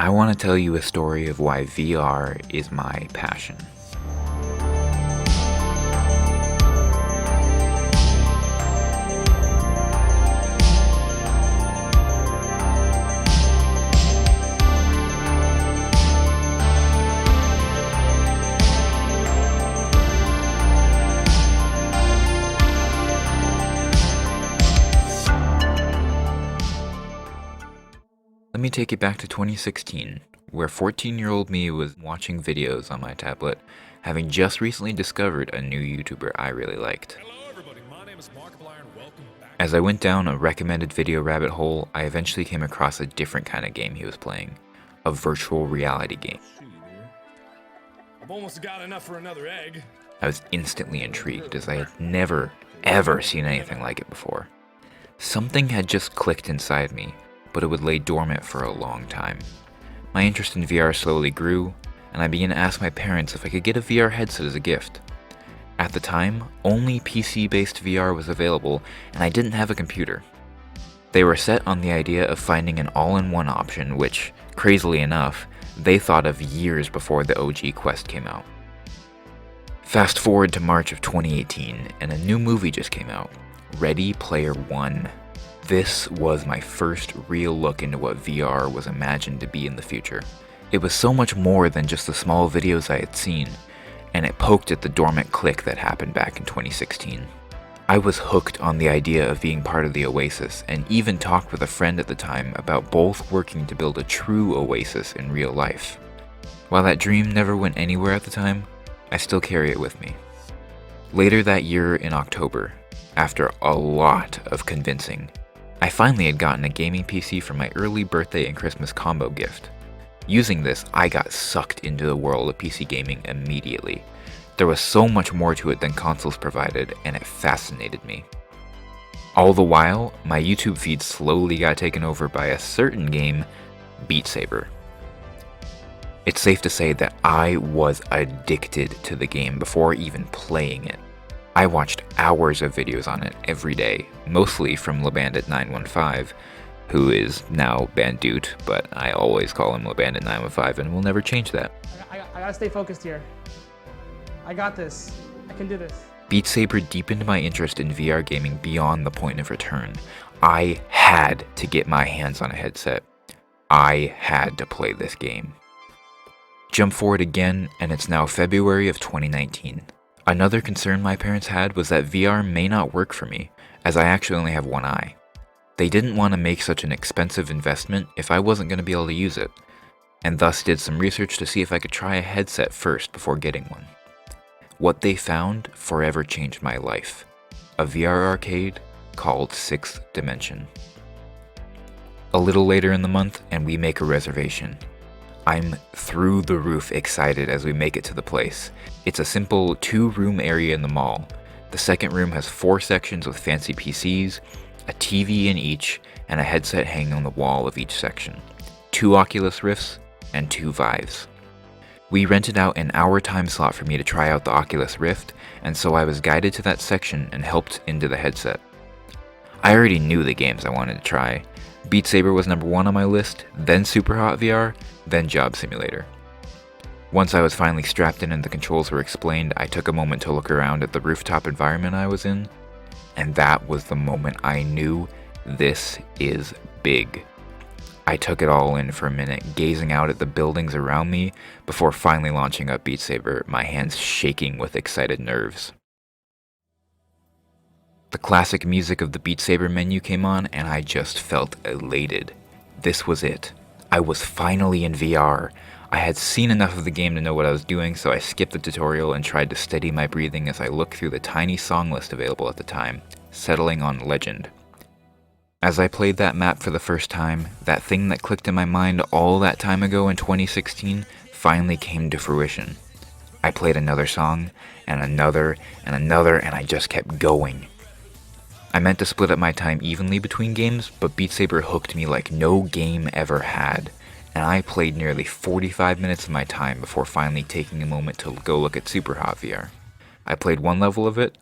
I want to tell you a story of why VR is my passion. Let me take it back to 2016, where 14-year-old me was watching videos on my tablet, having just recently discovered a new YouTuber I really liked. Hello everybody, my name is Markiplier and welcome back. As I went down a recommended video rabbit hole, I eventually came across a different kind of game he was playing, a virtual reality game. I've almost got enough for another egg. I was instantly intrigued as I had never, ever seen anything like it before. Something had just clicked inside me, but it would lay dormant for a long time. My interest in VR slowly grew, and I began to ask my parents if I could get a VR headset as a gift. At the time, only PC-based VR was available, and I didn't have a computer. They were set on the idea of finding an all-in-one option, which, crazily enough, they thought of years before the OG Quest came out. Fast forward to March of 2018, and a new movie just came out, Ready Player One. This was my first real look into what VR was imagined to be in the future. It was so much more than just the small videos I had seen, and it poked at the dormant click that happened back in 2016. I was hooked on the idea of being part of the Oasis, and even talked with a friend at the time about both working to build a true Oasis in real life. While that dream never went anywhere at the time, I still carry it with me. Later that year in October, after a lot of convincing, I finally had gotten a gaming PC for my early birthday and Christmas combo gift. Using this, I got sucked into the world of PC gaming immediately. There was so much more to it than consoles provided, and it fascinated me. All the while, my YouTube feed slowly got taken over by a certain game, Beat Saber. It's safe to say that I was addicted to the game before even playing it. I watched hours of videos on it every day, mostly from LeBandit915, who is now Bandute, but I always call him LeBandit915 and will never change that. I gotta stay focused here. I got this. I can do this. Beat Saber deepened my interest in VR gaming beyond the point of return. I had to get my hands on a headset. I had to play this game. Jump forward again, and it's now February of 2019. Another concern my parents had was that VR may not work for me, as I actually only have one eye. They didn't want to make such an expensive investment if I wasn't going to be able to use it, and thus did some research to see if I could try a headset first before getting one. What they found forever changed my life. A VR arcade called Sixth Dimension. A little later in the month, and we make a reservation. I'm through the roof excited as we make it to the place. It's a simple 2-room area in the mall. The second room has 4 sections with fancy PCs, a TV in each, and a headset hanging on the wall of each section. 2 Oculus Rifts and 2 Vives. We rented out an hour time slot for me to try out the Oculus Rift, and so I was guided to that section and helped into the headset. I already knew the games I wanted to try. Beat Saber was number 1 on my list, then Superhot VR, then Job Simulator. Once I was finally strapped in and the controls were explained, I took a moment to look around at the rooftop environment I was in, and that was the moment I knew this is big. I took it all in for a minute, gazing out at the buildings around me before finally launching up Beat Saber, my hands shaking with excited nerves. The classic music of the Beat Saber menu came on, and I just felt elated. This was it. I was finally in VR. I had seen enough of the game to know what I was doing, so I skipped the tutorial and tried to steady my breathing as I looked through the tiny song list available at the time, settling on Legend. As I played that map for the first time, that thing that clicked in my mind all that time ago in 2016 finally came to fruition. I played another song, and another, and another, and I just kept going. I meant to split up my time evenly between games, but Beat Saber hooked me like no game ever had, and I played nearly 45 minutes of my time before finally taking a moment to go look at Superhot VR. I played 1 level of it,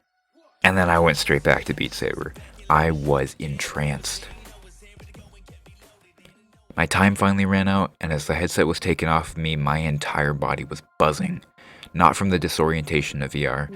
and then I went straight back to Beat Saber. I was entranced. My time finally ran out, and as the headset was taken off of me, my entire body was buzzing. Not from the disorientation of VR,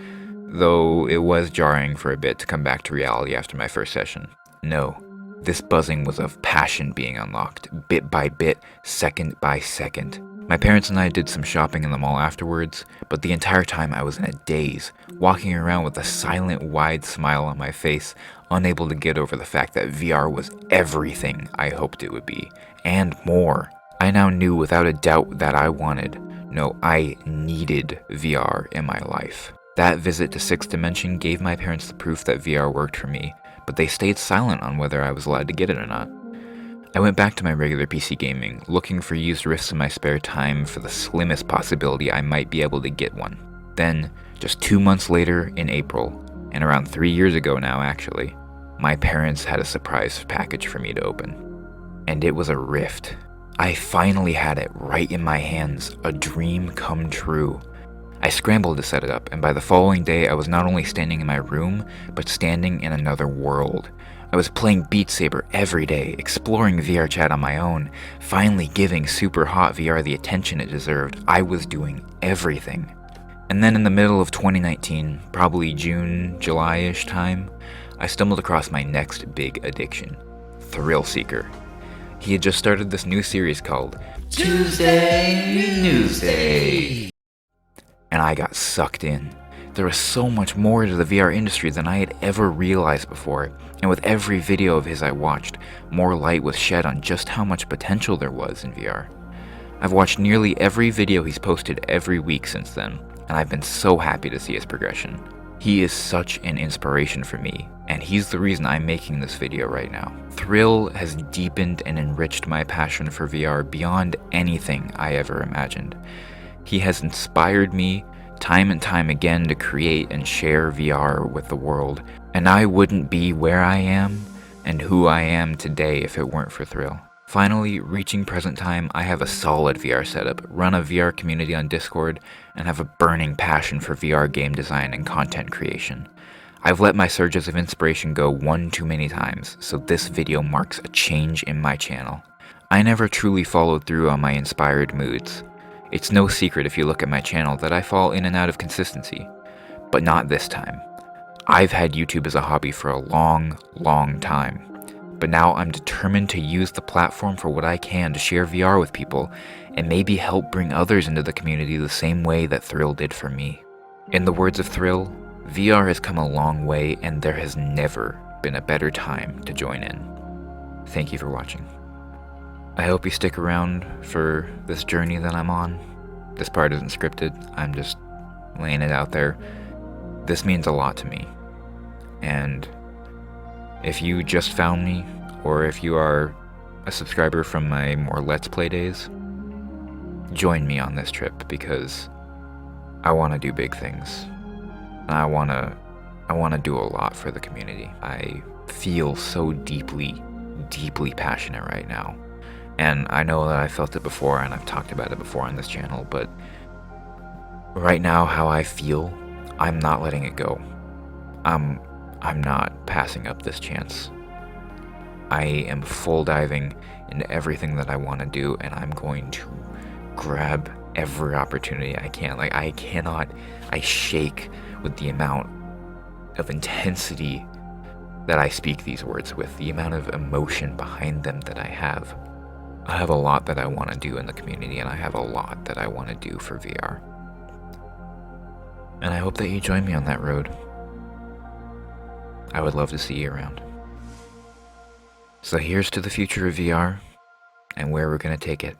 though it was jarring for a bit to come back to reality after my first session. No, this buzzing was of passion being unlocked, bit by bit, second by second. My parents and I did some shopping in the mall afterwards, but the entire time I was in a daze, walking around with a silent, wide smile on my face, unable to get over the fact that VR was everything I hoped it would be, and more. I now knew without a doubt that I wanted, no, I needed VR in my life. That visit to Sixth Dimension gave my parents the proof that VR worked for me, but they stayed silent on whether I was allowed to get it or not. I went back to my regular PC gaming, looking for used Rifts in my spare time for the slimmest possibility I might be able to get one. Then, just 2 months later in April, and around 3 years ago now actually, my parents had a surprise package for me to open. And it was a Rift. I finally had it right in my hands, a dream come true. I scrambled to set it up, and by the following day I was not only standing in my room, but standing in another world. I was playing Beat Saber every day, exploring VR chat on my own, finally giving super hot VR the attention it deserved. I was doing everything. And then in the middle of 2019, probably June, July-ish time, I stumbled across my next big addiction, Thrill Seeker. He had just started this new series called Tuesday Newsday, and I got sucked in. There was so much more to the VR industry than I had ever realized before, and with every video of his I watched, more light was shed on just how much potential there was in VR. I've watched nearly every video he's posted every week since then, and I've been so happy to see his progression. He is such an inspiration for me, and he's the reason I'm making this video right now. Thrill has deepened and enriched my passion for VR beyond anything I ever imagined. He has inspired me time and time again to create and share VR with the world, and I wouldn't be where I am and who I am today if it weren't for Thrill. Finally, reaching present time, I have a solid VR setup, run a VR community on Discord, and have a burning passion for VR game design and content creation. I've let my surges of inspiration go one too many times, so this video marks a change in my channel. I never truly followed through on my inspired moods. It's no secret if you look at my channel that I fall in and out of consistency, but not this time. I've had YouTube as a hobby for a long, long time, but now I'm determined to use the platform for what I can to share VR with people and maybe help bring others into the community the same way that Thrill did for me. In the words of Thrill, VR has come a long way and there has never been a better time to join in. Thank you for watching. I hope you stick around for this journey that I'm on. This part isn't scripted, I'm just laying it out there. This means a lot to me. And if you just found me, or if you are a subscriber from my more Let's Play days, join me on this trip because I want to do big things. I want to do a lot for the community. I feel so deeply passionate right now. And I know that I felt it before and I've talked about it before on this channel, but right now how I feel, I'm not letting it go. I'm not passing up this chance. I am full diving into everything that I want to do, and I'm going to grab every opportunity I can. I shake with the amount of intensity that I speak these words with, the amount of emotion behind them that I have. I have a lot that I want to do in the community, and I have a lot that I want to do for VR. And I hope that you join me on that road. I would love to see you around. So here's to the future of VR and where we're going to take it.